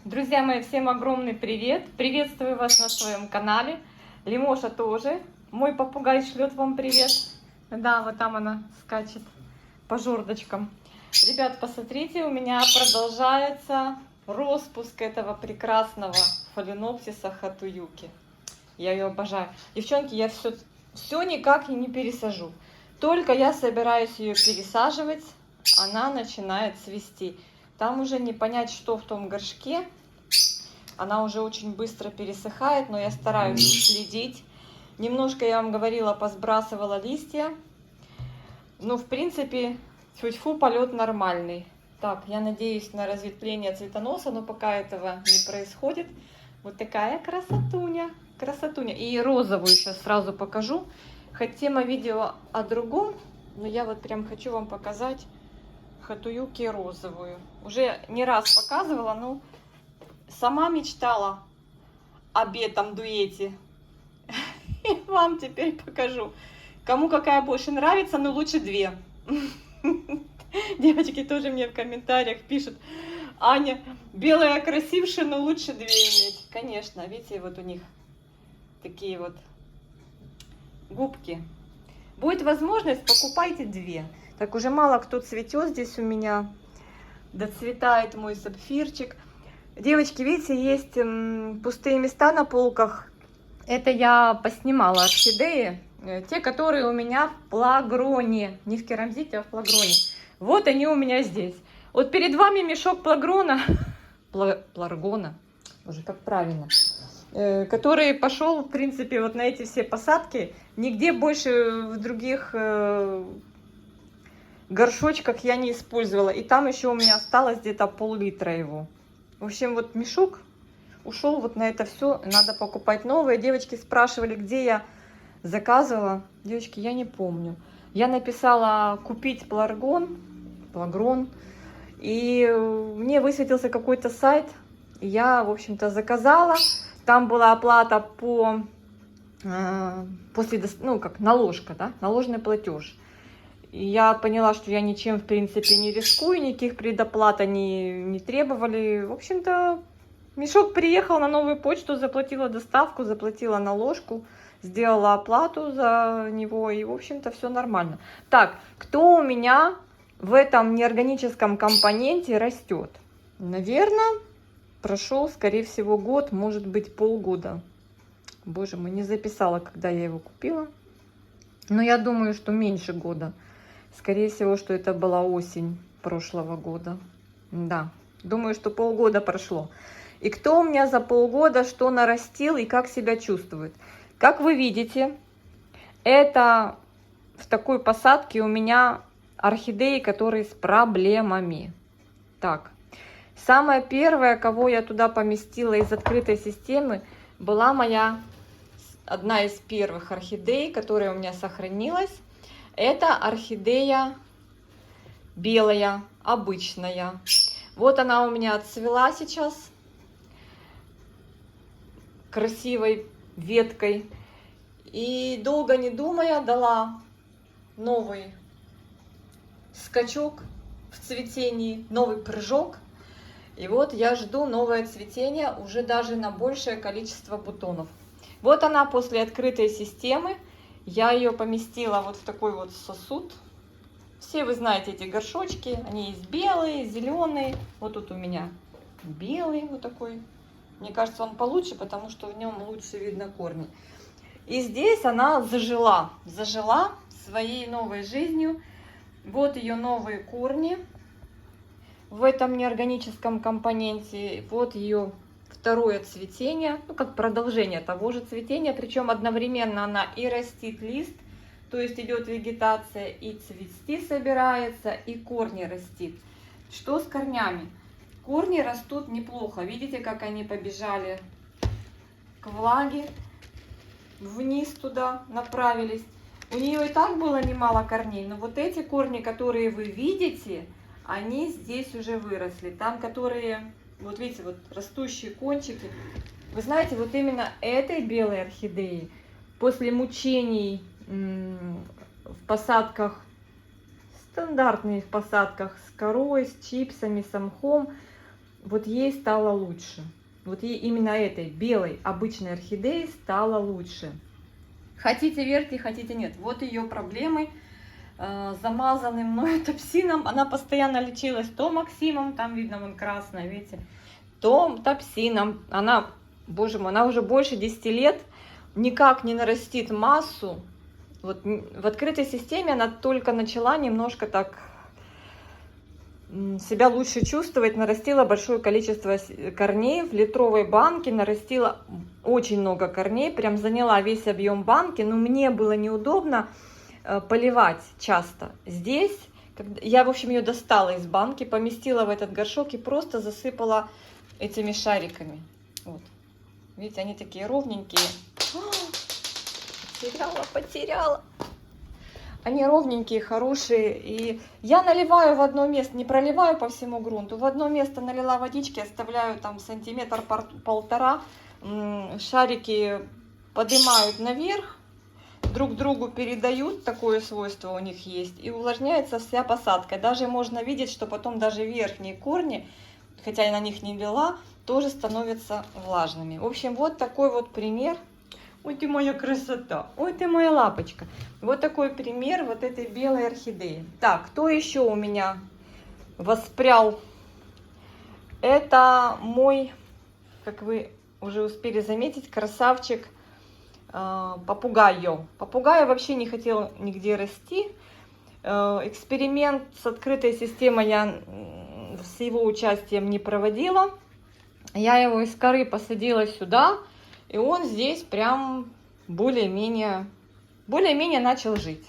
Друзья мои, всем огромный привет! Приветствую вас на своем канале. Лимоша тоже. Мой попугай шлет вам привет. Да, вот там она скачет по жердочкам. Ребят, посмотрите, у меня продолжается распуск этого прекрасного фаленопсиса хатуюки. Я ее обожаю. Девчонки, я все никак и не пересажу. Только я собираюсь ее пересаживать, она начинает цвести. Там уже не понять, что в том горшке. Она уже очень быстро пересыхает, но я стараюсь следить. Немножко, я вам говорила, посбрасывала листья. Ну, в принципе, тьфу-тьфу, полет нормальный. Так, я надеюсь на разветвление цветоноса, но пока этого не происходит. Вот такая красотуня. Красотуня. И розовую сейчас сразу покажу. Хоть тема видео о другом, но я вот прям хочу вам показать хатуюки розовую. Уже не раз показывала, но сама мечтала об этом дуэте. И вам теперь покажу. Кому какая больше нравится, но лучше две. Девочки тоже мне в комментариях пишут: Аня, белая красившая, но лучше две иметь. Конечно, видите, вот у них такие вот губки. Будет возможность, покупайте две. Так уже мало кто цветет здесь у меня. Доцветает мой сапфирчик. Девочки, видите, есть пустые места на полках. Это я поснимала орхидеи. Те, которые у меня в плагроне. Не в керамзите, а в плагроне. Вот они у меня здесь. Вот перед вами мешок плагрона. Плагрона. Боже, как правильно. Который пошел, в принципе, вот на эти все посадки. Нигде больше в других горшочках я не использовала. И там еще у меня осталось где-то пол-литра его. В общем, вот мешок ушел вот на это все. Надо покупать новые. Девочки спрашивали, где я заказывала. Девочки, я не помню. Я написала купить плагрон. И мне высветился какой-то сайт. Я, в общем-то, заказала. Там была оплата после, ну, как наложка, да, наложенный платеж. И я поняла, что я ничем, в принципе, не рискую, никаких предоплат они не требовали. В общем-то, мешок приехал на новую почту, заплатила доставку, заплатила наложку, сделала оплату за него, и, в общем-то, все нормально. Так, кто у меня в этом неорганическом компоненте растет? Наверное, прошел, скорее всего, год, может быть, полгода. Боже мой, не записала, когда я его купила. Но я думаю, что меньше года. Скорее всего, что это была осень прошлого года. Да, думаю, что полгода прошло. И кто у меня за полгода что нарастил и как себя чувствует? Как вы видите, это в такой посадке у меня орхидеи, которые с проблемами. Так, самая первая, кого я туда поместила из открытой системы, была моя одна из первых орхидей, которая у меня сохранилась. Это орхидея белая, обычная. Вот она у меня отцвела сейчас красивой веткой. И долго не думая дала новый скачок в цветении, новый прыжок. И вот я жду новое цветение уже даже на большее количество бутонов. Вот она после открытой системы. Я ее поместила вот в такой вот сосуд. Все вы знаете эти горшочки. Они есть белые, зеленые. Вот тут у меня белый вот такой. Мне кажется, он получше, потому что в нем лучше видно корни. И здесь она зажила своей новой жизнью. Вот ее новые корни в этом неорганическом компоненте. Вот ее второе цветение, ну как продолжение того же цветения, причем одновременно она и растит лист, то есть идет вегетация, и цвести собирается, и корни растит. Что с корнями? Корни растут неплохо, видите, как они побежали к влаге, вниз туда направились. У нее и так было немало корней, но вот эти корни, которые вы видите, они здесь уже выросли. Там, которые, вот видите, вот растущие кончики. Вы знаете, вот именно этой белой орхидеи после мучений в посадках, стандартных посадках с корой, с чипсами, с мхом, вот ей стало лучше. Вот ей именно этой белой обычной орхидеи стало лучше. Хотите верьте, хотите нет. Вот ее проблемы. Замазанный мной топсином. Она постоянно лечилась то Максимом, там видно, вон красная, видите, то топсином. Она, боже мой, она уже больше 10 лет никак не нарастит массу. Вот в открытой системе она только начала немножко так себя лучше чувствовать, нарастила большое количество корней в литровой банке, нарастила очень много корней, прям заняла весь объем банки, но мне было неудобно поливать часто. Здесь я, в общем, ее достала из банки, поместила в этот горшок и просто засыпала этими шариками. Вот. Видите, они такие ровненькие. Потеряла. Они ровненькие, хорошие. И я наливаю в одно место, не проливаю по всему грунту. В одно место налила водички, оставляю там сантиметр-полтора. Шарики поднимают наверх, друг другу передают, такое свойство у них есть. И увлажняется вся посадка. Даже можно видеть, что потом даже верхние корни, хотя я на них не лила, тоже становятся влажными. В общем, вот такой вот пример. Ой, ты моя красота, ой, ты моя лапочка. Вот такой пример вот этой белой орхидеи. Так, кто еще у меня воспрял? Это мой, как вы уже успели заметить, красавчик Попугайо. Попугай вообще не хотел нигде расти. Эксперимент с открытой системой я с его участием не проводила. Я его из коры посадила сюда. И он здесь прям более-менее начал жить.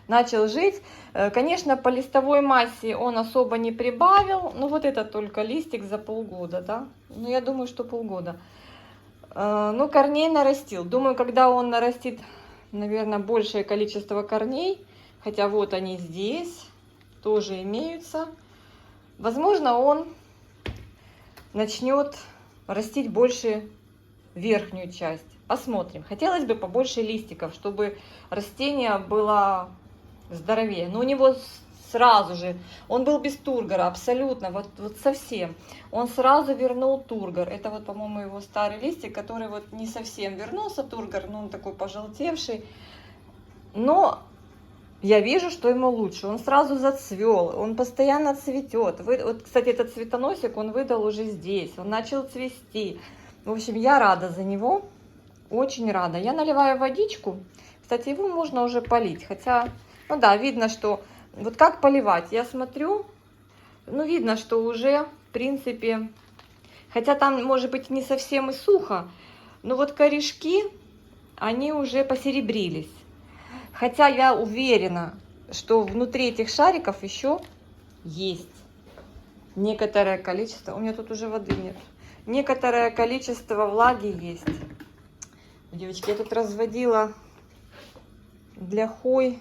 Конечно, по листовой массе он особо не прибавил. Ну, вот это только листик за полгода, да? Ну, я думаю, что полгода. Ну, корней нарастил. Думаю, когда он нарастит, наверное, большее количество корней, хотя вот они здесь тоже имеются, возможно, он начнет растить больше верхнюю часть. Посмотрим. Хотелось бы побольше листиков, чтобы растение было здоровее. Но у него сразу же, он был без тургора, абсолютно, вот совсем. Он сразу вернул тургор. Это вот, по-моему, его старый листик, который вот не совсем вернулся тургор, но он такой пожелтевший. Но я вижу, что ему лучше. Он сразу зацвел, он постоянно цветет. Вот, кстати, этот цветоносик он выдал уже здесь, он начал цвести. В общем, я рада за него, очень рада. Я наливаю водичку. Кстати, его можно уже полить. Хотя, ну да, видно, что... Вот как поливать? Я смотрю, ну видно, что уже, в принципе... Хотя там, может быть, не совсем и сухо. Но вот корешки, они уже посеребрились. Хотя я уверена, что внутри этих шариков еще есть некоторое количество... У меня тут уже воды нет. Некоторое количество влаги есть. Девочки, я тут разводила для хой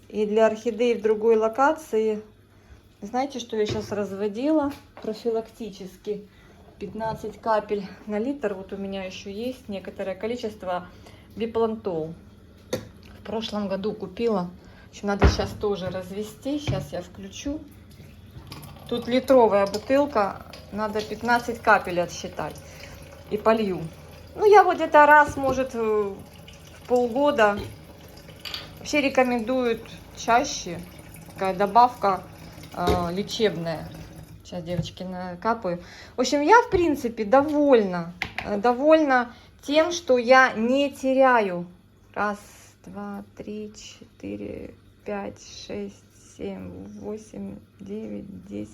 и для орхидей в другой локации. Знаете, что я сейчас разводила профилактически? 15 капель на литр. Вот у меня еще есть некоторое количество биплантол. В прошлом году купила. В общем, надо сейчас тоже развести. Сейчас я включу. Тут литровая бутылка. Надо 15 капель отсчитать. И полью. Ну, я вот где-то раз, может, в полгода. Вообще рекомендуют чаще. Такая добавка лечебная. Сейчас, девочки, накапаю. В общем, я, в принципе, довольна тем, что я не теряю. Раз, два, три, 4, 5, 6, 7, 8, 9, 10,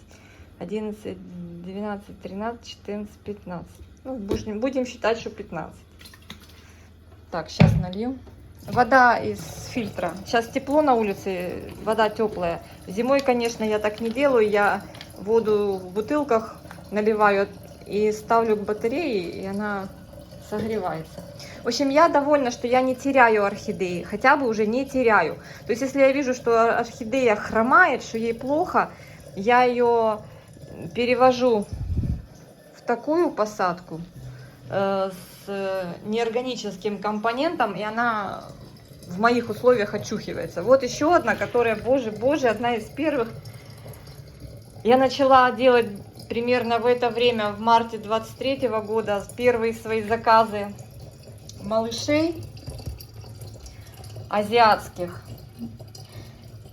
11, 12, 13, 14, 15. Ну, будем считать, что 15. Так, сейчас налью. Вода из фильтра. Сейчас тепло на улице, вода теплая. Зимой, конечно, я так не делаю. Я воду в бутылках наливаю и ставлю к батарее, и она согревается. В общем, я довольна, что я не теряю орхидеи. Хотя бы уже не теряю. То есть, если я вижу, что орхидея хромает, что ей плохо, я ее перевожу в такую посадку с неорганическим компонентом, и она в моих условиях очухивается. Вот еще одна, которая, боже, одна из первых. Я начала делать примерно в это время, в марте 23 года, первые свои заказы малышей азиатских.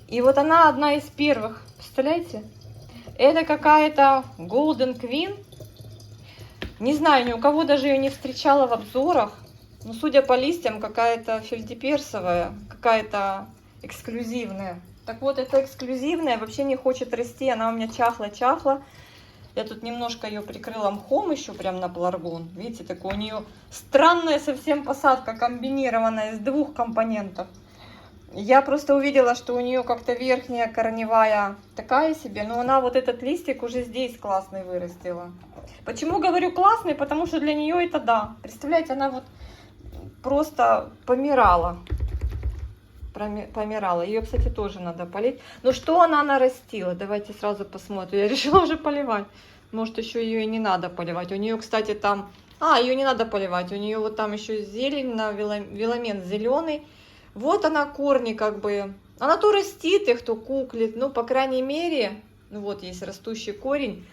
И вот она одна из первых, представляете? Это какая-то Golden Queen. Не знаю, ни у кого даже ее не встречала в обзорах. Но судя по листьям, какая-то фельдеперсовая, какая-то эксклюзивная. Так вот, эта эксклюзивная вообще не хочет расти. Она у меня чахла-чахла. Я тут немножко ее прикрыла мхом еще прям на пеларгон. Видите, такой у нее странная совсем посадка, комбинированная из двух компонентов. Я просто увидела, что у нее как-то верхняя корневая такая себе, но она вот этот листик уже здесь классный вырастила. Почему говорю классный? Потому что для нее это да. Представляете, она вот просто помирала. Помирала. Ее, кстати, тоже надо полить. Но что она нарастила? Давайте сразу посмотрим. Я решила уже поливать. Может, еще ее и не надо поливать. У нее, кстати, там... ее не надо поливать. У нее вот там еще зелень, на виламент зеленый. Вот она, корни как бы. Она то растит их, то куклит. Ну, по крайней мере, ну вот есть растущий корень.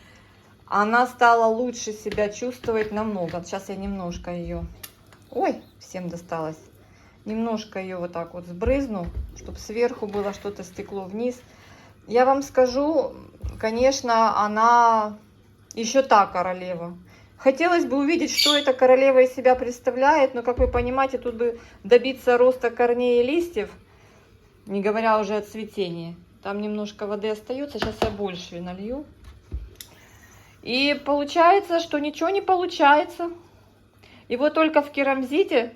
Она стала лучше себя чувствовать намного. Сейчас я немножко ее... Ой, всем досталось. Немножко ее вот так вот сбрызну, чтобы сверху было что-то стекло вниз. Я вам скажу, конечно, она еще та королева. Хотелось бы увидеть, что эта королева из себя представляет, но, как вы понимаете, тут бы добиться роста корней и листьев, не говоря уже о цветении. Там немножко воды остается, сейчас я больше налью. И получается, что ничего не получается. И вот только в керамзите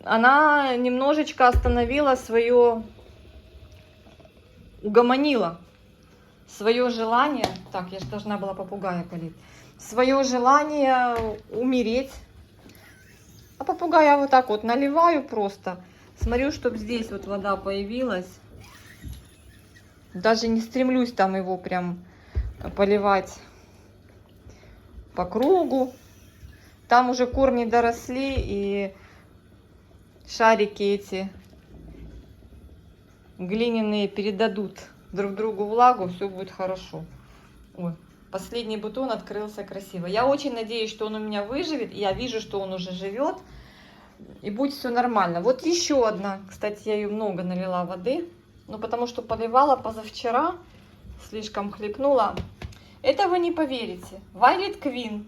она немножечко остановила свое, угомонила свое желание. Так, я же должна была попугая полить. Свое желание умереть. А попугая вот так вот наливаю просто. Смотрю, чтобы здесь вот вода появилась. Даже не стремлюсь там его прям поливать по кругу. Там уже корни доросли, и шарики эти глиняные передадут друг другу влагу, все будет хорошо. Ой, последний бутон открылся красиво. Я очень надеюсь, что он у меня выживет. Я вижу, что он уже живет, и будет все нормально. Вот еще одна, кстати, я ее много налила воды, но потому что поливала позавчера, слишком хлебнула. Это вы не поверите. Violet Queen.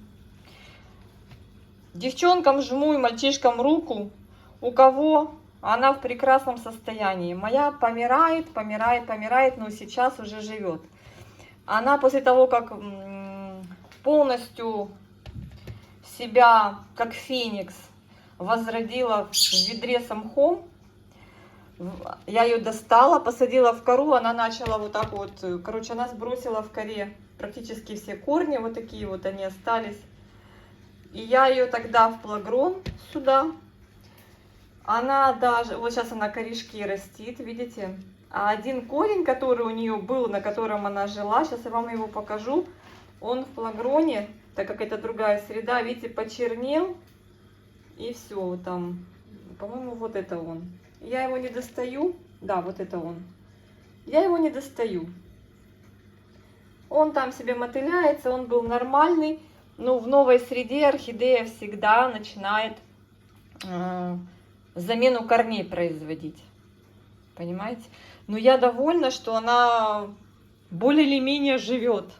Девчонкам жму и мальчишкам руку, у кого она в прекрасном состоянии. Моя помирает, но сейчас уже живет. Она после того, как полностью себя, как феникс, возродила в ведре с мхом, я ее достала, посадила в кору, она начала вот так вот, короче, она сбросила в коре практически все корни, вот такие вот они остались. И я ее тогда в плагрон сюда. Она даже, вот сейчас она корешки растит, видите? А один корень, который у нее был, на котором она жила, сейчас я вам его покажу, он в плагроне, так как это другая среда, видите, почернел. И все там, по-моему, вот это он. Я его не достаю. Да, вот это он. Я его не достаю. Он там себе мотыляется, он был нормальный. Но в новой среде орхидея всегда начинает замену корней производить. Понимаете? Но я довольна, что она более или менее живет.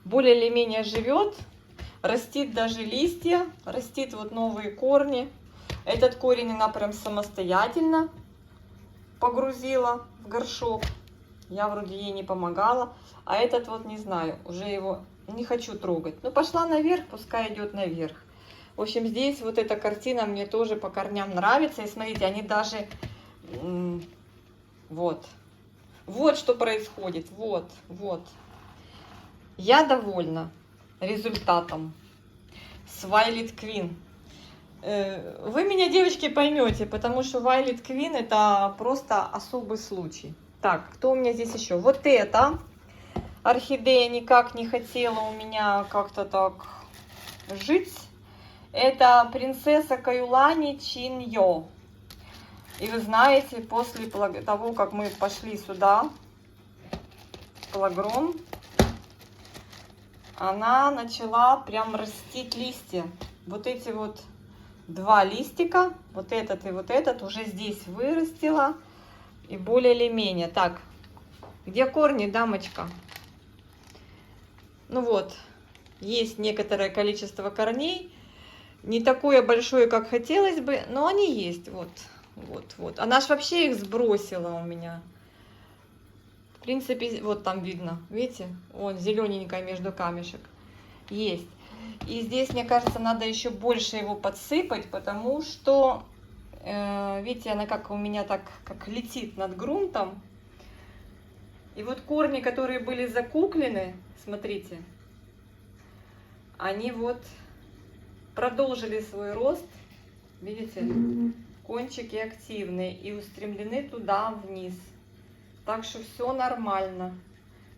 Более или менее живет. Растит даже листья. Растит вот новые корни. Этот корень она прям самостоятельно погрузила в горшок. Я вроде ей не помогала. А этот вот не знаю, уже его не хочу трогать. Ну, пошла наверх, пускай идет наверх. В общем, здесь вот эта картина мне тоже по корням нравится. И смотрите, они даже... Вот. Вот что происходит. Вот, вот. Я довольна результатом с Violet Queen. Вы меня, девочки, поймете, потому что Violet Queen это просто особый случай. Так, кто у меня здесь еще? Вот эта орхидея никак не хотела у меня как-то так жить. Это принцесса Каюлани Чиньо. И вы знаете, после того, как мы пошли сюда, в плагрон, она начала прям растить листья. Вот эти вот 2 листика, вот этот и вот этот, уже здесь вырастила. И более или менее. Так, где корни, дамочка? Ну вот, есть некоторое количество корней. Не такое большое, как хотелось бы, но они есть. Вот, вот, вот. Она ж вообще их сбросила у меня. В принципе, вот там видно, видите? Вон зелененькая между камешек. Есть. И здесь, мне кажется, надо еще больше его подсыпать, потому что, видите, она как у меня так, как летит над грунтом. И вот корни, которые были закуклены, смотрите, они вот продолжили свой рост, видите, кончики активные и устремлены туда вниз. Так что все нормально.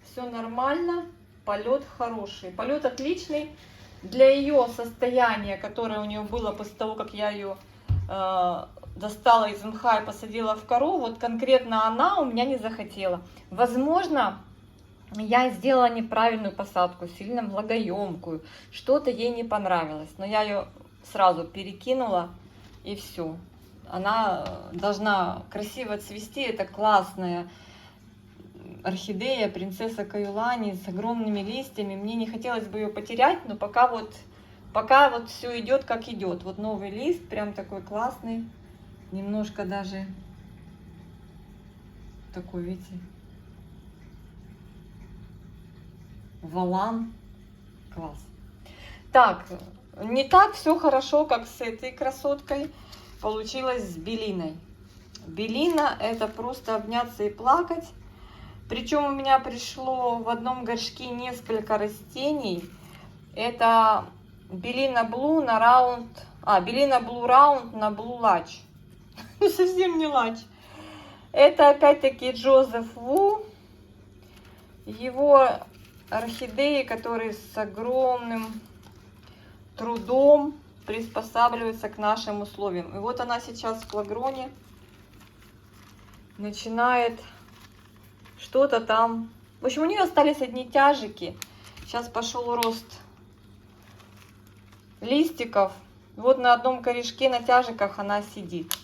Все нормально, полет хороший. Полет отличный для ее состояния, которое у нее было после того, как я ее достала из мха и посадила в кору. Вот конкретно она у меня не захотела. Возможно, я сделала неправильную посадку, сильно влагоемкую. Что-то ей не понравилось. Но я ее сразу перекинула и все. Она должна красиво цвести. Это классная орхидея, принцесса Каюлани с огромными листьями. Мне не хотелось бы ее потерять, но пока вот все идет как идет. Вот новый лист, прям такой классный. Немножко даже такой, видите, валан. Класс. Так, не так все хорошо, как с этой красоткой получилось с Белиной. Белина — это просто обняться и плакать. Причем у меня пришло в одном горшке несколько растений. Это Белина Блу на раунд, Белина Блу раунд на Блу Лач. Совсем не лач. Это опять-таки Джозеф Ву. Его орхидеи, которые с огромным трудом приспосабливаются к нашим условиям. И вот она сейчас в флагроне начинает что-то там. В общем, у нее остались одни тяжики. Сейчас пошел рост листиков. Вот на одном корешке на тяжиках она сидит.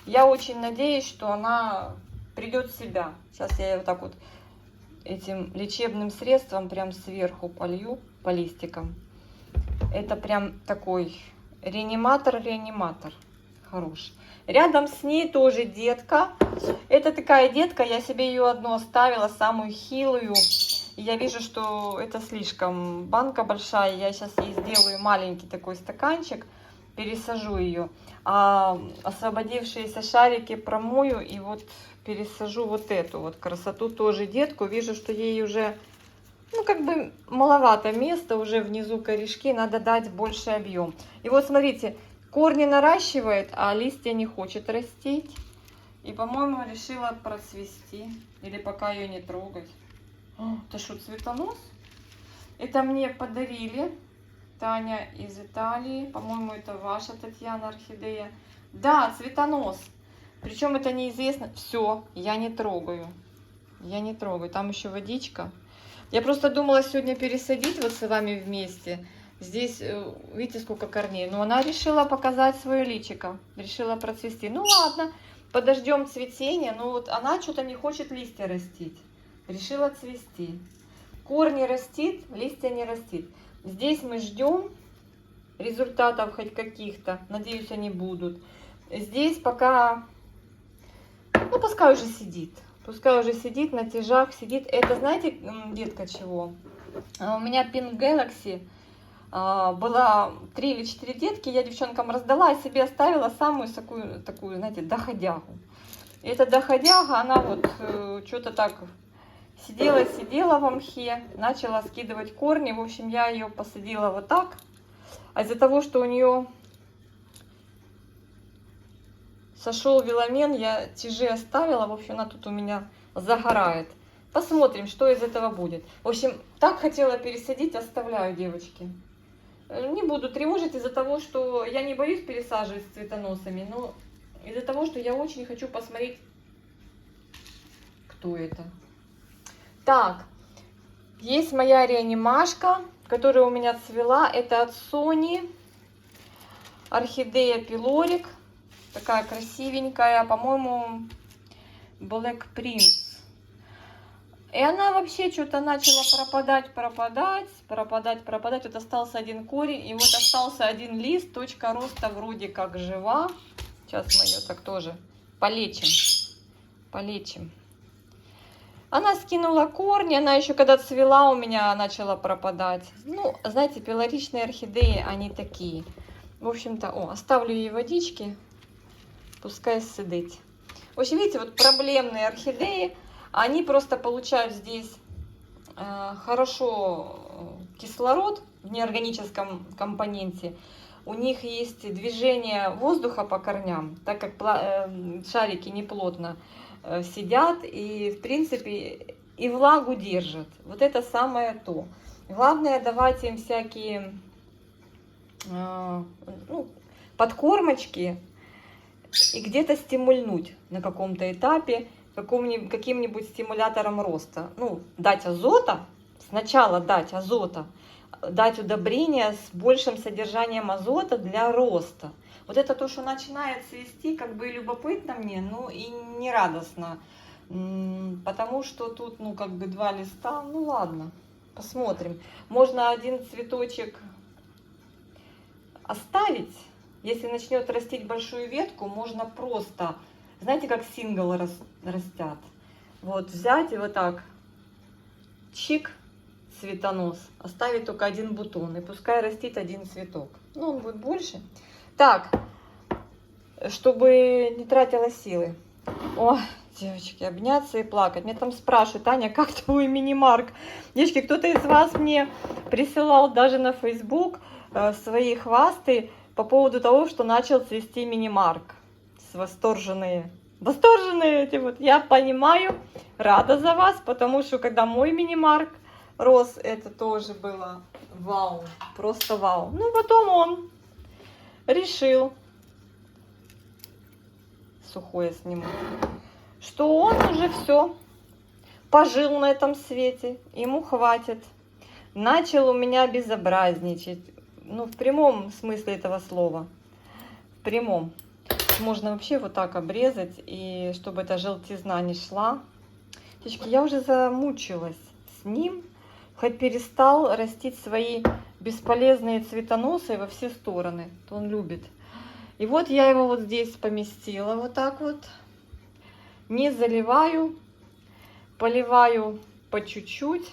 Я очень надеюсь, что она придет в себя. Сейчас я ее вот так вот этим лечебным средством прям сверху полью по листикам. Это прям такой реаниматор хороший. Рядом с ней тоже детка. Это такая детка, я себе ее одну оставила, самую хилую. И я вижу, что это слишком банка большая. Я сейчас ей сделаю маленький такой стаканчик, пересажу ее. А освободившиеся шарики промою и вот пересажу вот эту вот красоту тоже детку. Вижу, что ей уже, ну, как бы маловато места, уже внизу корешки, надо дать больше объем. И вот смотрите, корни наращивает, а листья не хочет растить. И, по-моему, решила процвести. Или пока ее не трогать. Это что, цветонос? Это мне подарили. Таня из Италии. По-моему, это ваша, Татьяна, орхидея. Да, цветонос. Причем это неизвестно. Все, я не трогаю. Я не трогаю. Там еще водичка. Я просто думала сегодня пересадить вот с вами вместе. Здесь, видите, сколько корней. Но она решила показать свое личико. Решила процвести. Ну ладно, подождем цветения. Но вот она что-то не хочет листья растить. Решила цвести. Корни растит, листья не растит. Здесь мы ждем результатов хоть каких-то. Надеюсь, они будут. Здесь пока, ну пускай уже сидит. Пускай уже сидит, на тяжах сидит. Это, знаете, детка чего? У меня Pink Galaxy. Было 3 или 4 детки. Я девчонкам раздала, а себе оставила самую такую, знаете, доходягу. И эта доходяга, она вот что-то так сидела в мхе, начала скидывать корни. В общем, я ее посадила вот так. А из-за того, что у нее сошел веломен, я тяжи оставила. В общем, она тут у меня загорает. Посмотрим, что из этого будет. В общем, так хотела пересадить, оставляю, девочки. Не буду тревожить из-за того, что я не боюсь пересаживать с цветоносами, но из-за того, что я очень хочу посмотреть, кто это. Так, есть моя реанимашка. которая у меня цвела, это от Sony. Орхидея Пилорик. Такая красивенькая, по-моему, Black Prince. И она вообще что-то начала пропадать. Вот остался один корень, и вот остался один лист. Точка роста вроде как жива. Сейчас мы ее так тоже полечим. Она скинула корни, она еще когда цвела у меня начала пропадать. Ну, знаете, пилоричные орхидеи, они такие. В общем-то, оставлю ей водички, пускай сидит. В общем, видите, вот проблемные орхидеи, они просто получают здесь хорошо кислород в неорганическом компоненте. У них есть движение воздуха по корням, так как шарики неплотно сидят и, в принципе, и влагу держат. Вот это самое то. Главное давать им всякие подкормочки и где-то стимульнуть на каком-то этапе каким-нибудь стимулятором роста. Ну, дать азота, сначала дать азота, дать удобрения с большим содержанием азота для роста. Вот это то, что начинает цвести, как бы любопытно мне, ну и не радостно, потому что тут, ну, как бы 2 листа, ну ладно, посмотрим. Можно один цветочек оставить, если начнет растить большую ветку, можно просто, знаете, как сингл растят, вот взять и вот так, чик, цветонос, оставить только один бутон, и пускай растит один цветок. Ну, он будет больше. Так, чтобы не тратила силы. О, девочки, обняться и плакать. Мне там спрашивают: Аня, как твой мини-марк? Девочки, кто-то из вас мне присылал даже на Facebook свои хвасты по поводу того, что начал цвести мини-марк. Восторженные эти вот. Я понимаю, рада за вас, потому что когда мой мини-марк рос, это тоже было вау, просто вау. Ну, потом он решил, сухое сниму, что он уже все пожил на этом свете, ему хватит. Начал у меня безобразничать, ну, в прямом смысле этого слова, в прямом. Можно вообще вот так обрезать, и чтобы эта желтизна не шла. Девочки, я уже замучилась с ним, хоть перестал растить свои бесполезные цветоносы во все стороны, то он любит. И вот я его вот здесь поместила, вот так вот, не заливаю, поливаю по чуть-чуть.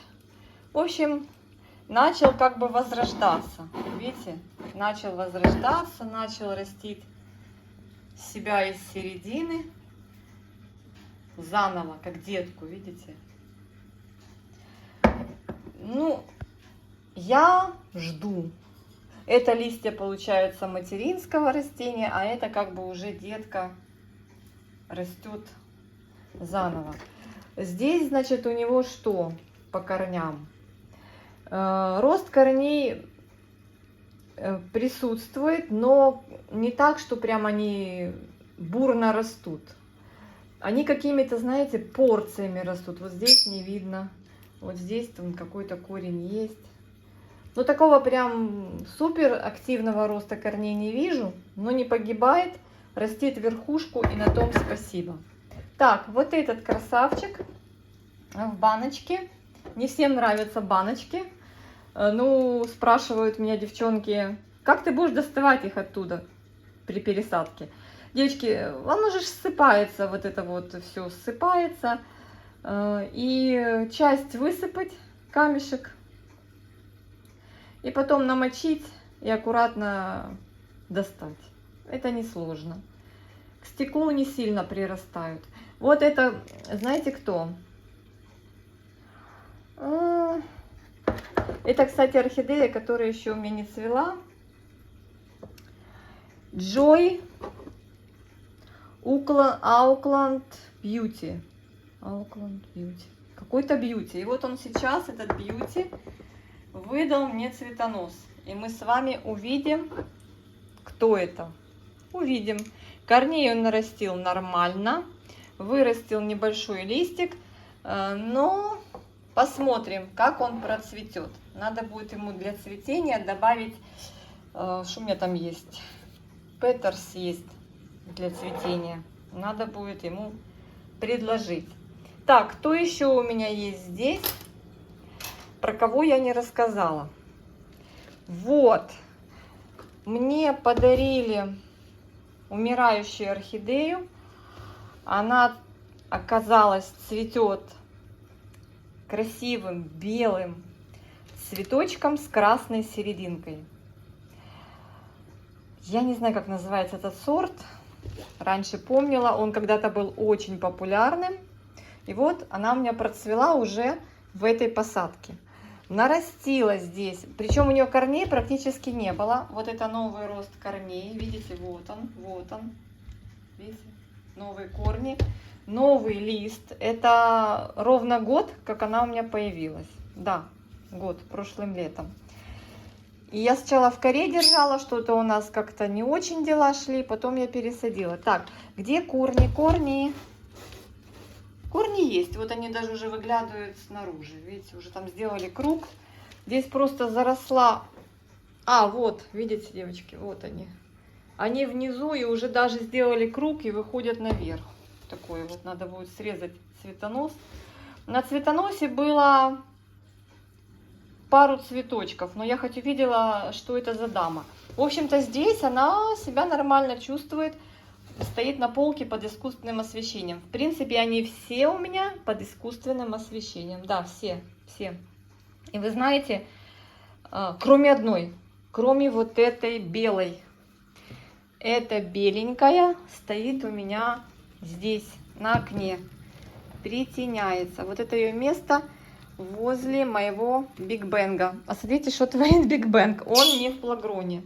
В общем, начал как бы возрождаться, видите, начал возрождаться, начал растить себя из середины заново, как детку, видите. Ну, я жду. Это листья, получается, материнского растения, а это как бы уже детка растет заново. Здесь, значит, у него что по корням? Рост корней присутствует, но не так, что прям они бурно растут. Они какими-то, знаете, порциями растут. Вот здесь не видно, вот здесь там какой-то корень есть. Но такого прям супер активного роста корней не вижу, но не погибает, растит верхушку, и на том спасибо. Так, вот этот красавчик в баночке. Не всем нравятся баночки. Ну, спрашивают меня девчонки, как ты будешь доставать их оттуда при пересадке? Девочки, он уже ссыпается, вот это вот все ссыпается. И часть высыпать, камешек, и потом намочить и аккуратно достать. Это несложно. К стеклу не сильно прирастают. Вот это, знаете кто? Это, кстати, орхидея, которая еще у меня не цвела. Joy Auckland Beauty. Auckland Beauty. Какой-то бьюти. И вот он сейчас, этот бьюти, выдал мне цветонос. И мы с вами увидим, кто это. Увидим. Корней он нарастил нормально. Вырастил небольшой листик. Но Посмотрим, как он процветет. Надо будет ему для цветения добавить, что у меня там есть, петерс есть для цветения. Надо будет ему предложить. Так, кто еще у меня есть здесь, про кого я не рассказала? Вот, мне подарили умирающую орхидею. Она оказалась, цветет красивым белым цветочком с красной серединкой. Я не знаю, как называется этот сорт. Раньше помнила, он когда-то был очень популярным. И вот она у меня процвела уже в этой посадке. Нарастила здесь, причем у нее корней практически не было. Вот это новый рост корней, видите, вот он, видите, новые корни, новый лист. Это ровно год, как она у меня появилась. Да, год, прошлым летом. И я сначала в коре держала, что-то у нас как-то не очень дела шли, потом я пересадила. Так, где корни? Корни есть, вот они даже уже выглядывают снаружи. Видите, уже там сделали круг. Здесь просто заросла. А, вот, видите, девочки, вот они. Они внизу и уже даже сделали круг и выходят наверх. Такой вот, надо будет срезать цветонос. На цветоносе было пару цветочков, но я хоть увидела, что это за дама. В общем-то, здесь она себя нормально чувствует. Стоит на полке под искусственным освещением. В принципе, они все у меня под искусственным освещением. Да, все. И вы знаете, кроме одной, кроме вот этой белой. Эта беленькая стоит у меня здесь, на окне. Притеняется. Вот это ее место возле моего Биг Бенга. А смотрите, что творит Биг Бенг. Он не в плагроне.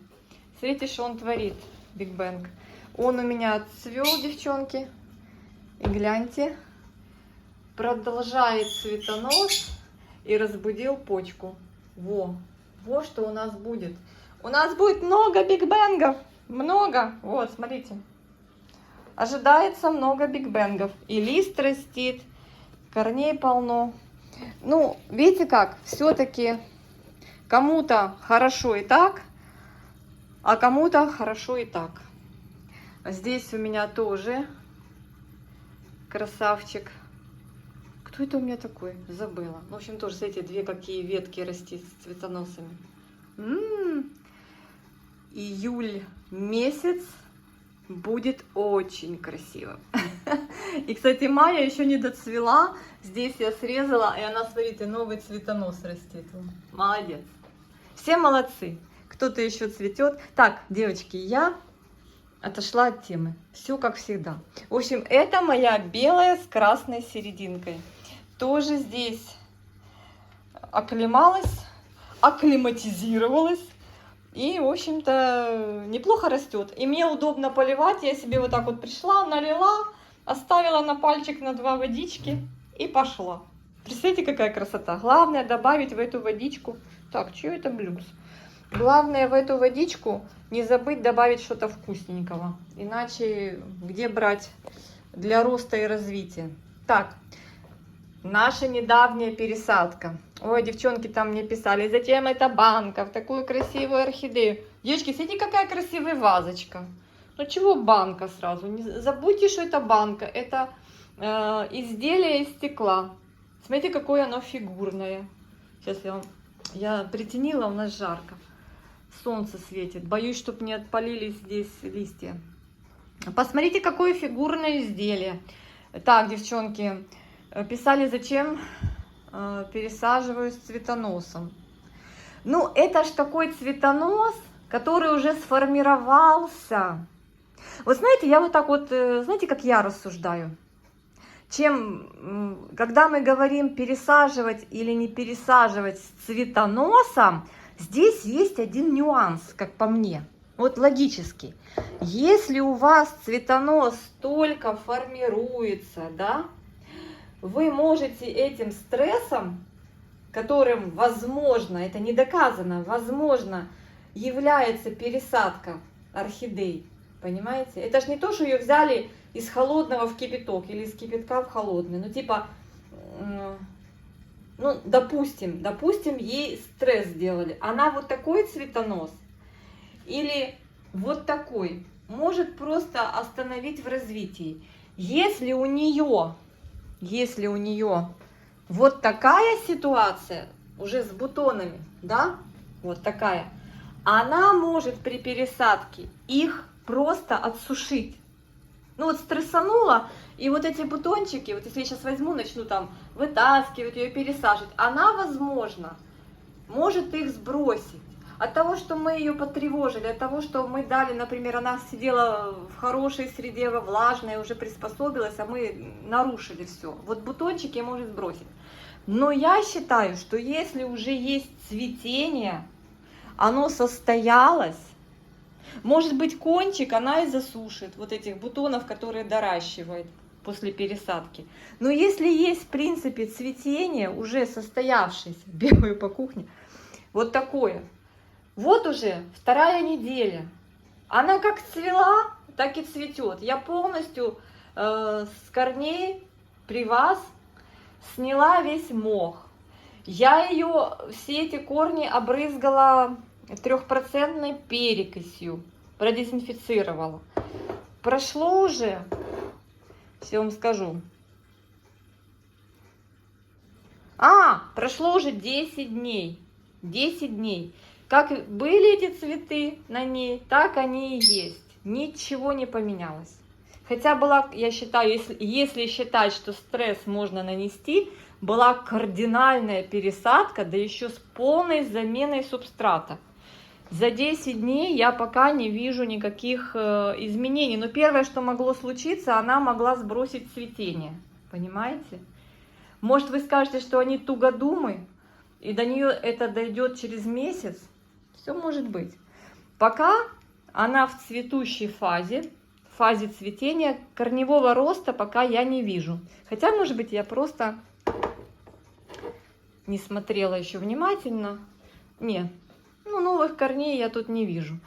Смотрите, что он творит, Биг Бенг. Он у меня отцвел, девчонки. И гляньте, продолжает цветонос и разбудил почку. Вот что у нас будет. У нас будет много Биг Бенгов. Много. Вот, смотрите. Ожидается много Биг Бенгов. И лист растит, корней полно. Ну, видите как, все-таки кому-то хорошо и так, а кому-то хорошо и так. Здесь у меня тоже красавчик. Кто это у меня такой? Забыла. В общем, тоже, смотрите, две какие ветки растит с цветоносами. Июль месяц будет очень красиво. И, кстати, Майя еще не доцвела. Здесь я срезала, и она, смотрите, новый цветонос растет. Молодец. Все молодцы. Кто-то еще цветет. Так, девочки, я отошла от темы. Все как всегда. В общем, это моя белая с красной серединкой. Тоже здесь оклемалась, акклиматизировалась. И, в общем-то, неплохо растет. И мне удобно поливать. Я себе вот так вот пришла, налила, оставила на пальчик на 2 водички и пошла. Представляете, какая красота. Главное добавить в эту водичку. Так, что это блюз? Главное в эту водичку не забыть добавить что-то вкусненького. Иначе где брать для роста и развития? Так, наша недавняя пересадка. Ой, девчонки там мне писали, зачем эта банка в такую красивую орхидею? Девочки, смотрите, какая красивая вазочка. Ну чего банка сразу? Не забудьте, что это банка. Это изделие из стекла. Смотрите, какое оно фигурное. Сейчас я притенила, у нас жарко. Солнце светит. Боюсь, чтобы не отпалились здесь листья. Посмотрите, какое фигурное изделие. Так, девчонки, писали, зачем пересаживаю с цветоносом. Ну, это ж такой цветонос, который уже сформировался. Вот знаете, я вот так вот, знаете, как я рассуждаю? Когда мы говорим пересаживать или не пересаживать с цветоносом, здесь есть один нюанс, как по мне. Вот логически. Если у вас цветонос только формируется, да, вы можете этим стрессом, которым, возможно, это не доказано, возможно, является пересадка орхидей, понимаете? Это же не то, что ее взяли из холодного в кипяток или из кипятка в холодный. Ну, типа, ну, допустим, ей стресс сделали. Она вот такой цветонос или вот такой может просто остановить в развитии. Если у нее вот такая ситуация, уже с бутонами, да, вот такая, она может при пересадке их просто отсушить. Ну вот стрессанула, и вот эти бутончики, вот если я сейчас возьму, начну там вытаскивать ее, пересаживать, она, возможно, может их сбросить. От того, что мы ее потревожили, от того, что мы дали, например, она сидела в хорошей среде, во влажной, уже приспособилась, а мы нарушили все. Вот бутончики может сбросить. Но я считаю, что если уже есть цветение, оно состоялось, может быть, кончик она и засушит вот этих бутонов, которые доращивает после пересадки. Но если есть, в принципе, цветение, уже состоявшееся, бегаю по кухне, вот такое, вот уже вторая неделя, она как цвела, так и цветет. Я полностью с корней при вас сняла весь мох. Я ее, все эти корни обрызгала 3% перекисью, продезинфицировала. Прошло уже, все вам скажу. Прошло уже 10 дней. 10 дней. Как были эти цветы на ней, так они и есть. Ничего не поменялось. Хотя была, я считаю, если считать, что стресс можно нанести, была кардинальная пересадка, да еще с полной заменой субстрата. За 10 дней я пока не вижу никаких изменений. Но первое, что могло случиться, она могла сбросить цветение. Понимаете? Может, вы скажете, что они тугодумы, и до нее это дойдет через месяц. Все может быть. Пока она в цветущей фазе, в фазе цветения, корневого роста пока я не вижу. Хотя, может быть, я просто не смотрела еще внимательно. Не, ну, новых корней я тут не вижу.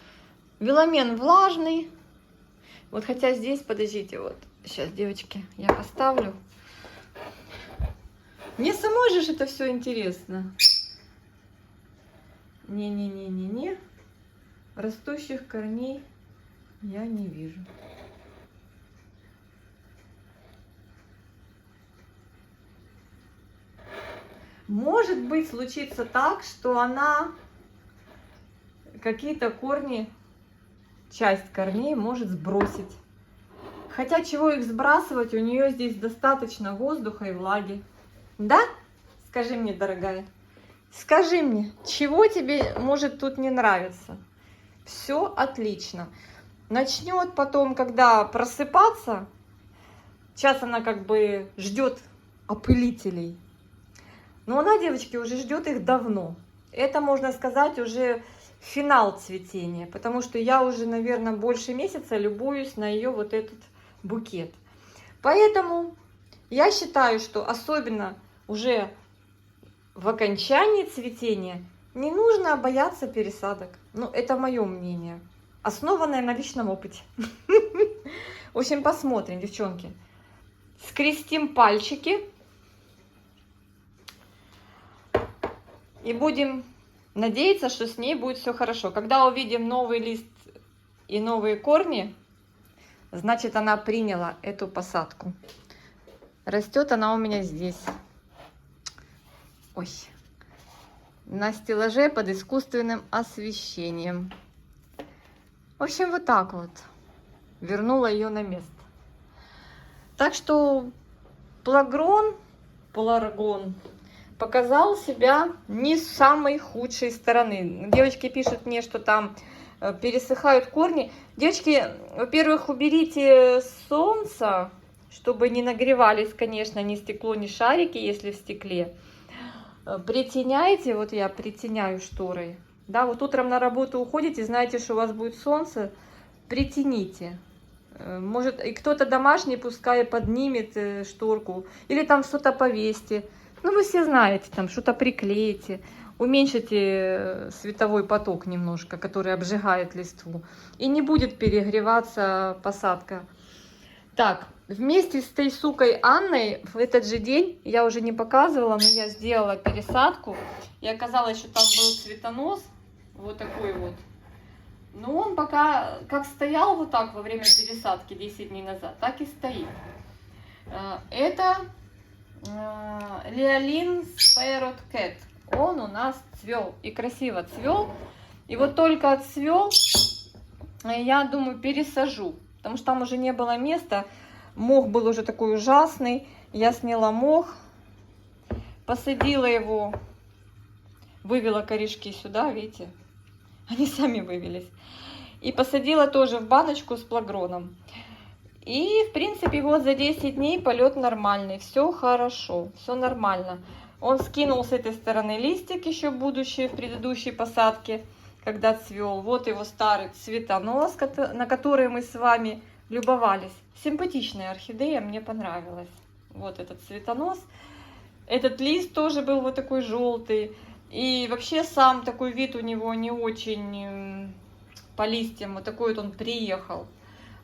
Веломен влажный. Вот хотя здесь, подождите, вот. Сейчас, девочки, я поставлю. Мне самой же это все интересно. Не-не-не-не-не. Растущих корней я не вижу. Может быть, случится так, что она какие-то корни, часть корней может сбросить. Хотя чего их сбрасывать, у нее здесь достаточно воздуха и влаги. Да? Скажи мне, дорогая. Скажи мне, чего тебе может тут не нравиться? Все отлично. Начнет потом, когда просыпаться, сейчас она как бы ждет опылителей. Но она, девочки, уже ждет их давно. Это, можно сказать, уже финал цветения, потому что я уже, наверное, больше месяца любуюсь на ее вот этот букет. Поэтому я считаю, что особенно уже в окончании цветения не нужно бояться пересадок. Ну, это мое мнение, основанное на личном опыте. В общем, посмотрим, девчонки. Скрестим пальчики. И будем надеяться, что с ней будет все хорошо. Когда увидим новый лист и новые корни, значит, она приняла эту посадку. Растет она у меня здесь. Ой. На стеллаже под искусственным освещением. В общем, вот так вот. Вернула ее на место. Так что Плагрон показал себя не с самой худшей стороны. Девочки пишут мне, что там пересыхают корни. Девочки, во-первых, уберите солнце, чтобы не нагревались, конечно, ни стекло, ни шарики, если в стекле. Притеняйте, вот я притеняю шторой. Да, вот утром на работу уходите, знаете, что у вас будет солнце, притяните. Может, и кто-то домашний пускай поднимет шторку, или там что-то повесьте. Ну, вы все знаете, там что-то приклеите, уменьшите световой поток немножко, который обжигает листву, и не будет перегреваться посадка. Так, Вместе с той сукой Анной в этот же день, я уже не показывала, но я сделала пересадку. И оказалось, что там был цветонос, вот такой вот. Но он пока как стоял вот так во время пересадки 10 дней назад, так и стоит. Это Леолин Spirot Cat. Он у нас цвел и красиво цвел. И вот только отцвел, я думаю, пересажу, потому что там уже не было места. Мох был уже такой ужасный. Я сняла мох, посадила его, вывела корешки сюда, видите, они сами вывелись. И посадила тоже в баночку с плагроном. И, в принципе, вот за 10 дней полет нормальный. Все хорошо, все нормально. Он скинул с этой стороны листик, еще будущий в предыдущей посадке, когда цвел. Вот его старый цветонос, на который мы с вами любовались. Симпатичная орхидея, мне понравилась. Вот этот цветонос. Этот лист тоже был вот такой желтый. И вообще сам такой вид у него не очень по листьям. Вот такой вот он приехал.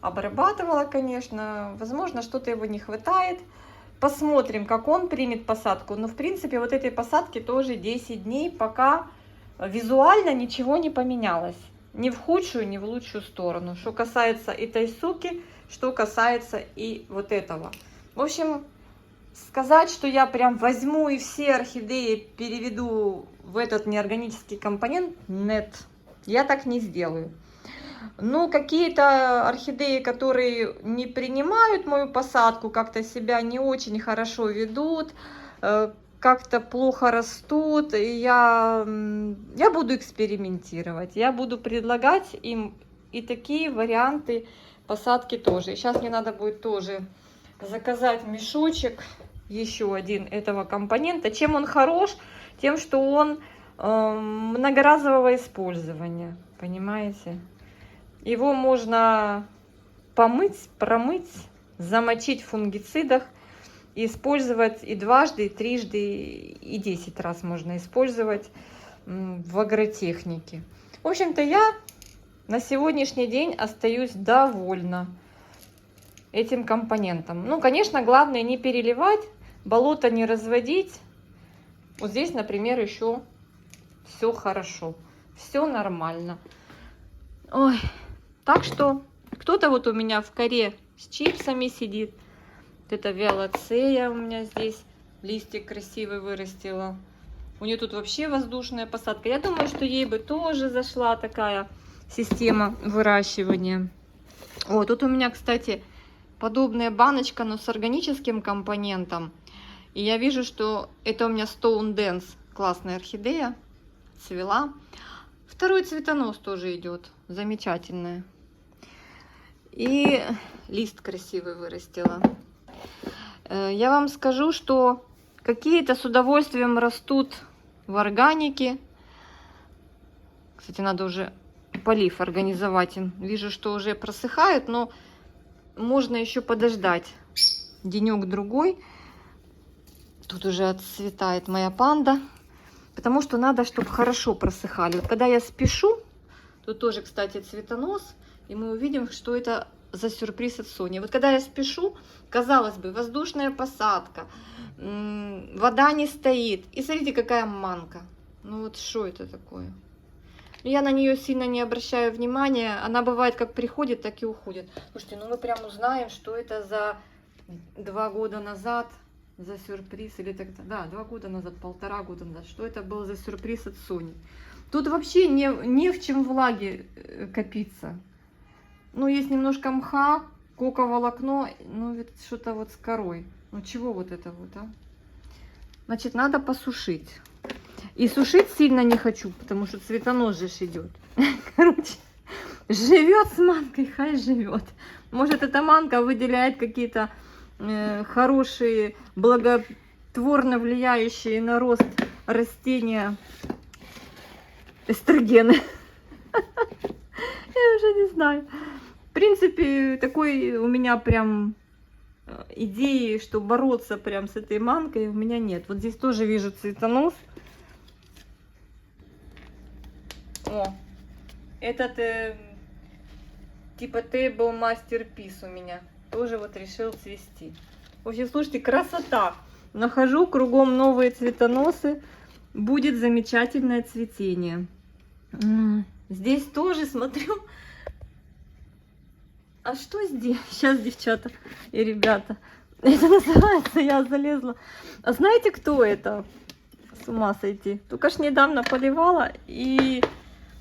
Обрабатывала, конечно. Возможно, что-то его не хватает. Посмотрим, как он примет посадку. Но, в принципе, вот этой посадке тоже 10 дней, пока визуально ничего не поменялось. Ни в худшую, ни в лучшую сторону. Что касается и тайсуки, что касается и вот этого. В общем, сказать, что я прям возьму и все орхидеи переведу в этот неорганический компонент, нет. Я так не сделаю. Ну, какие-то орхидеи, которые не принимают мою посадку, как-то себя не очень хорошо ведут, как-то плохо растут, и я буду экспериментировать. Я буду предлагать им и такие варианты посадки тоже. И сейчас мне надо будет тоже заказать мешочек, еще один этого компонента. Чем он хорош? Тем, что он многоразового использования, понимаете? Его можно помыть, промыть, замочить в фунгицидах, и использовать и дважды, и трижды, и 10 раз можно использовать в агротехнике. В общем-то, я на сегодняшний день остаюсь довольна этим компонентом. Ну, конечно, главное не переливать, болото не разводить. Вот здесь, например, еще все хорошо, все нормально. Ой. Так что кто-то вот у меня в коре с чипсами сидит. Вот это виолацея у меня здесь. Листик красивый вырастила. У нее тут вообще воздушная посадка. Я думаю, что ей бы тоже зашла такая система выращивания. О, тут у меня, кстати, подобная баночка, но с органическим компонентом. И я вижу, что это у меня Stone Dance. Классная орхидея. Цвела. Второй цветонос тоже идет. Замечательная. И лист красивый вырастила. Я вам скажу, что какие-то с удовольствием растут в органике. Кстати, надо уже полив организовать им. Вижу, что уже просыхают, но можно еще подождать денек-другой. Тут уже отцветает моя панда. Потому что надо, чтобы хорошо просыхали. Вот когда я спешу, тут тоже, кстати, цветонос. И мы увидим, что это за сюрприз от Сони. Вот когда я спешу, казалось бы, воздушная посадка, вода не стоит. И смотрите, какая манка. Ну вот что это такое? Я на нее сильно не обращаю внимания. Она бывает как приходит, так и уходит. Слушайте, ну мы прям узнаем, что это за 2 года назад, за сюрприз. Или так, да, 2 года назад, 1,5 года назад. Что это был за сюрприз от Сони. Тут вообще не в чем влаги копиться. Ну, есть немножко мха, коковолокно, ну, ведь что-то вот с корой. Ну, чего вот это вот, а? Значит, надо посушить. И сушить сильно не хочу, потому что цветонос же идет. Короче, живет с манкой, хай живет. Может, эта манка выделяет какие-то хорошие, благотворно влияющие на рост растения эстрогены. Я уже не знаю. В принципе, такой у меня прям идеи, что бороться прям с этой манкой у меня нет. Вот здесь тоже вижу цветонос. О, этот типа Table Masterpiece у меня. тоже вот решил цвести. В общем, слушайте, красота. Нахожу кругом новые цветоносы. Будет замечательное цветение. Здесь тоже смотрю. А что здесь? Сейчас, девчата и ребята. Это называется, я залезла. А знаете, кто это? С ума сойти. Только ж недавно поливала. И,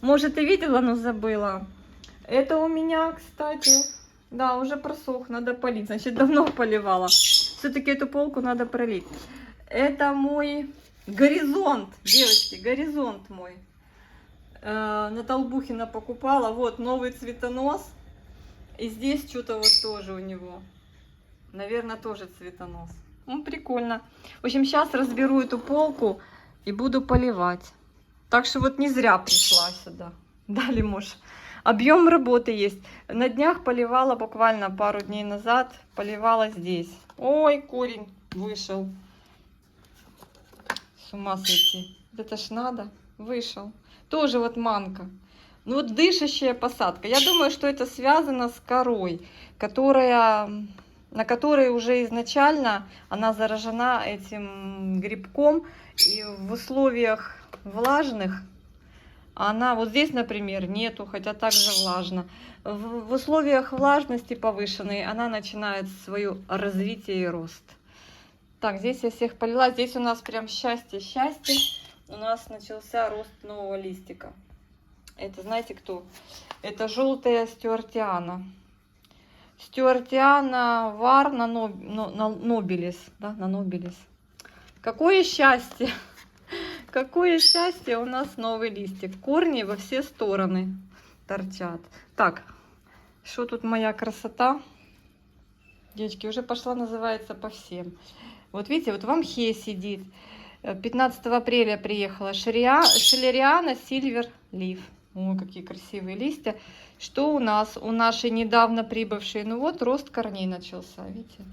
может, и видела, но забыла. Это у меня, кстати, да, уже просох. Надо полить. Значит, давно поливала. Все-таки эту полку надо пролить. Это мой горизонт. Девочки, горизонт мой. На Толбухина покупала. Вот, новый цветонос. И здесь что-то вот тоже у него. Наверное, тоже цветонос. Ну, прикольно. В общем, сейчас разберу эту полку и буду поливать. Так что вот не зря пришла сюда. Да, Лимош? Объем работы есть. На днях поливала, буквально пару дней назад, поливала здесь. Ой, корень вышел. С ума сойти. Это ж надо. Вышел. Тоже вот манка. Ну вот дышащая посадка. Я думаю, что это связано с корой, на которой уже изначально она заражена этим грибком. И в условиях влажных она, вот здесь, например, нету, хотя также влажно. В условиях влажности повышенной она начинает свое развитие и рост. Так, здесь я всех полила. Здесь у нас прям счастье. У нас начался рост нового листика. Это знаете кто? Это желтая стюартиана. Стюартиана вар на нобилис. Да, на нобилис. Какое счастье! Какое счастье, у нас новый листик. Корни во все стороны торчат. Так, что тут моя красота? Девочки, уже пошла, называется, по всем. Вот видите, вот в мхе сидит. 15 апреля приехала Шелериана Silver Leaf. Ой, какие красивые листья. Что у нас? У нашей недавно прибывшей, ну вот, рост корней начался, видите?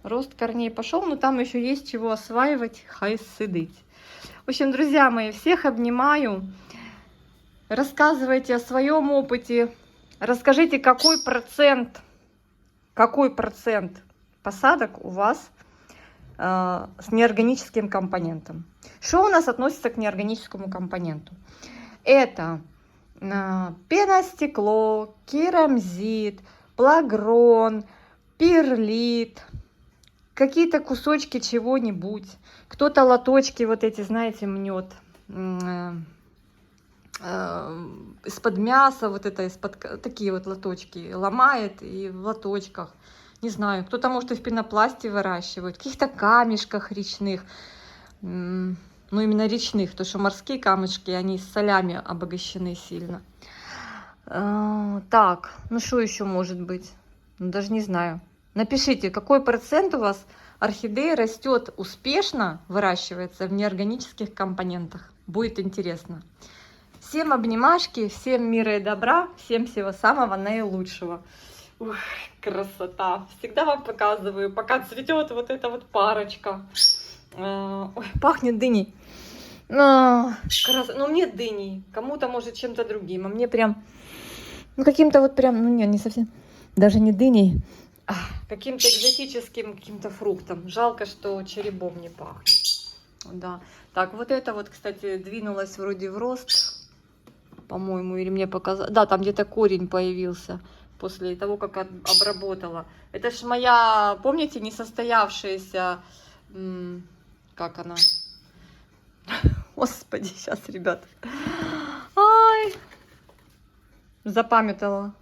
Рост корней пошел, но там еще есть чего осваивать, хай сидить. В общем, друзья мои, всех обнимаю. Рассказывайте о своем опыте. Расскажите, какой процент посадок у вас с неорганическим компонентом. Что у нас относится к неорганическому компоненту? Это пеностекло, керамзит, плагрон, перлит, какие-то кусочки чего-нибудь. Кто-то лоточки вот эти, знаете, мнет из-под мяса, вот это из-под такие вот лоточки ломает и в лоточках. Не знаю, кто-то может и в пенопласте выращивает, в каких-то камешках речных. Ну, именно речных, потому что морские камешки, они с солями обогащены сильно. Так, ну что еще может быть? Ну, даже не знаю. Напишите, какой процент у вас орхидеи растет успешно, выращивается в неорганических компонентах. Будет интересно. Всем обнимашки, всем мира и добра, всем всего самого наилучшего. Ух, красота. Всегда вам показываю, пока цветет вот эта вот парочка. Ой, пахнет дыней. Ну, мне дыней. Кому-то, может, чем-то другим. А мне прям, ну, каким-то вот прям, ну, не совсем, даже не дыней, а каким-то экзотическим каким-то фруктом. Жалко, что черебом не пахнет. Да. Так, вот это вот, кстати, двинулось вроде в рост, по-моему, или мне показалось. Да, там где-то корень появился после того, как обработала. Это ж моя, помните, несостоявшаяся... Как она? Господи, сейчас, ребят. Ай! Запамятовала.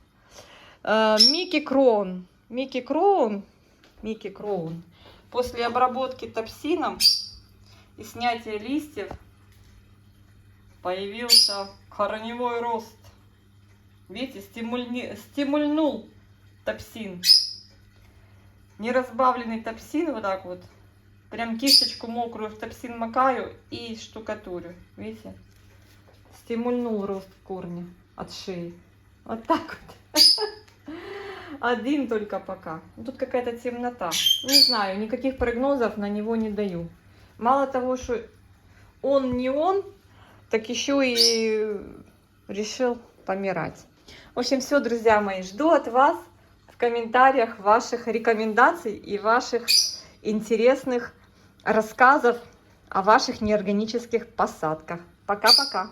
Микки Кроун. Микки Кроун. После обработки топсином и снятия листьев появился корневой рост. Видите, стимульнул топсин. Неразбавленный топсин вот так вот. Прям кисточку мокрую в топсин макаю и штукатурю. Видите? Стимульнул рост корня от шеи. Вот так вот. Один только пока. Тут какая-то темнота. Не знаю, никаких прогнозов на него не даю. Мало того, что он не он, так еще и решил помирать. В общем, все, друзья мои, жду от вас комментариях ваших рекомендаций и ваших интересных рассказов о ваших неорганических посадках. Пока-пока!